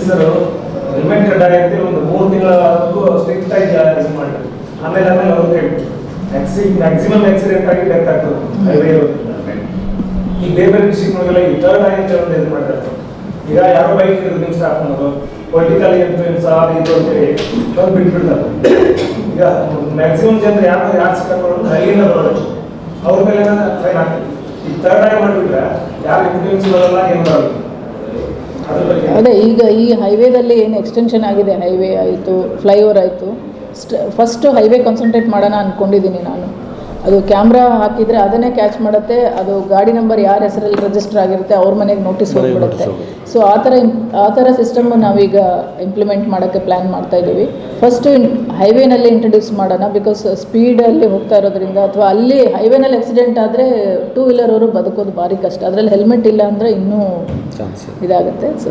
ಪೊಲೀಸರು ಹೆಲ್ಮೆಟ್ ಕಡ್ಡಾಯ ಅಂತ ಒಂದು 3 ತಿಂಗಳವರೆಗೂ ಸ್ಟ್ರಿಕ್ಟ್ ಆಗಿ ಇದು ಮಾಡಿದ್ರು. ಆಮೇಲೆ ಅವ್ರು ಹೇಳ್ಬಿಟ್ಟು ಮ್ಯಾಕ್ಸಿಮಮ್ ಆಕ್ಸಿಡೆಂಟ್ ಆಗಿ ಡೆತ್ ಆಗ್ತದೆ ಹೈವೇ ಇರೋದ್ರಿಂದ. ಈಗ ಬೇರೆ ಡಿಸ್ಟ್ರಿಕ್ಟ್ಗಳಿಗೆಲ್ಲ ಈ ಥರ್ಡ್ ಆಗಿ ಅಂತ ಒಂದು ಇದು ಮಾಡ್ತಾರೆ. ಈಗ ಯಾರೋ ಬೈಕ್ ಇರೋದು ನೀವು ಸ್ಟಾಪ್ ಮಾಡೋದು ಪೊಲಿಟಿಕಲ್ ಇನ್ಫ್ಲೂಯೆನ್ಸ್ ಅದು ಇದು ಅಂತೇಳಿ ಅವ್ರು ಬಿಟ್ಬಿಡ್ತಾರೆ. ಈಗ ಮ್ಯಾಕ್ಸಿಮಮ್ ಜನರು ಯಾರು ಸಿಕ್ಕಾಕೊಂಡು ಹಳ್ಳಿಯಿಂದ ಬರೋದು ಅವ್ರ ಮೇಲೆ ಫೈನ್ ಆಗ್ತದೆ. ಈಗ ಥರ್ಡ್ ಆಗಿ ಮಾಡಿಬಿಟ್ರೆ ಯಾರು ಇನ್ಫ್ಲೂಯೆನ್ಸ್ ಬರೋಲ್ಲ ಏನು ಬರೋಲ್ಲ. ಅದೇ ಈಗ ಈ ಹೈವೇದಲ್ಲಿ ಏನು ಎಕ್ಸ್ಟೆನ್ಷನ್ ಆಗಿದೆ, ಹೈವೇ ಆಯಿತು, ಫ್ಲೈಓವರ್ ಆಯಿತು, ಫಸ್ಟು ಹೈವೇ ಕಾನ್ಸಂಟ್ರೇಟ್ ಮಾಡೋಣ ಅಂದ್ಕೊಂಡಿದ್ದೀನಿ ನಾನು. ಅದು ಕ್ಯಾಮ್ರಾ ಹಾಕಿದರೆ ಅದನ್ನೇ ಕ್ಯಾಚ್ ಮಾಡುತ್ತೆ, ಅದು ಗಾಡಿ ನಂಬರ್ ಯಾರ ಹೆಸರಲ್ಲಿ ರಿಜಿಸ್ಟರ್ ಆಗಿರುತ್ತೆ ಅವ್ರ ಮನೆಗೆ ನೋಟಿಸ್ ಹೋಗ್ಬಿಡುತ್ತೆ. ಸೊ ಆ ಥರ ಸಿಸ್ಟಮ್ಮು ನಾವೀಗ ಇಂಪ್ಲಿಮೆಂಟ್ ಮಾಡೋಕ್ಕೆ ಪ್ಲ್ಯಾನ್ ಮಾಡ್ತಾಯಿದ್ದೀವಿ. ಫಸ್ಟು ಹೈವೇನಲ್ಲಿ ಇಂಟ್ರಡ್ಯೂಸ್ ಮಾಡೋಣ, ಬಿಕಾಸ್ ಸ್ಪೀಡಲ್ಲಿ ಹೋಗ್ತಾ ಇರೋದ್ರಿಂದ ಅಥವಾ ಅಲ್ಲಿ ಹೈವೇನಲ್ಲಿ ಆಕ್ಸಿಡೆಂಟ್ ಆದರೆ 2 ವೀಲರ್ ಅವರು ಬದುಕೋದು ಭಾರಿ ಕಷ್ಟ. ಅದರಲ್ಲಿ ಹೆಲ್ಮೆಟ್ ಇಲ್ಲ ಅಂದರೆ ಇನ್ನೂ ಇದಾಗುತ್ತೆ. ಸೊ